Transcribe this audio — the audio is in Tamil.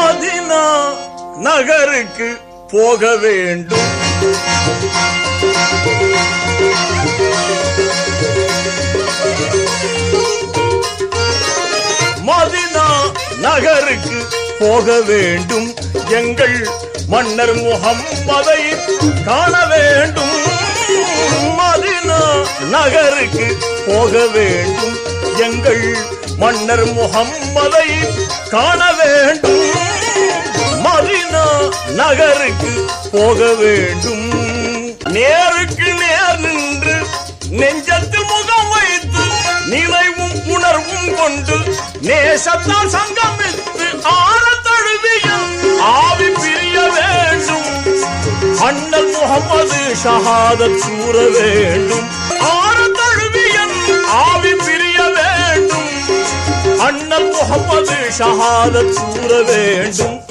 மதீனா நகருக்கு போக வேண்டும். மதீனா நகருக்கு போக வேண்டும். எங்கள் மன்னர் முஹம்மதை காண வேண்டும். மதீனா நகருக்கு போக வேண்டும். எங்கள் மன்னர் முஹம்மதை காண வேண்டும். மதீனா நகருக்கு போக வேண்டும். நேருக்கு நேர் நின்று நெஞ்சத்தில் முகம் வைத்து நினைவும் உணர்வும் கொண்டு நேசத்தால் சங்கமித்து ஆழ தழுவிய ஆவி பிரிய வேண்டும். அண்ணல் முஹம்மது ஷஹாதத் சூர வேண்டும். ஆழ தழுவிய ஆவி பிரிய வேண்டும். அண்ணல் முஹம்மது ஷஹாதத் சூர வேண்டும்.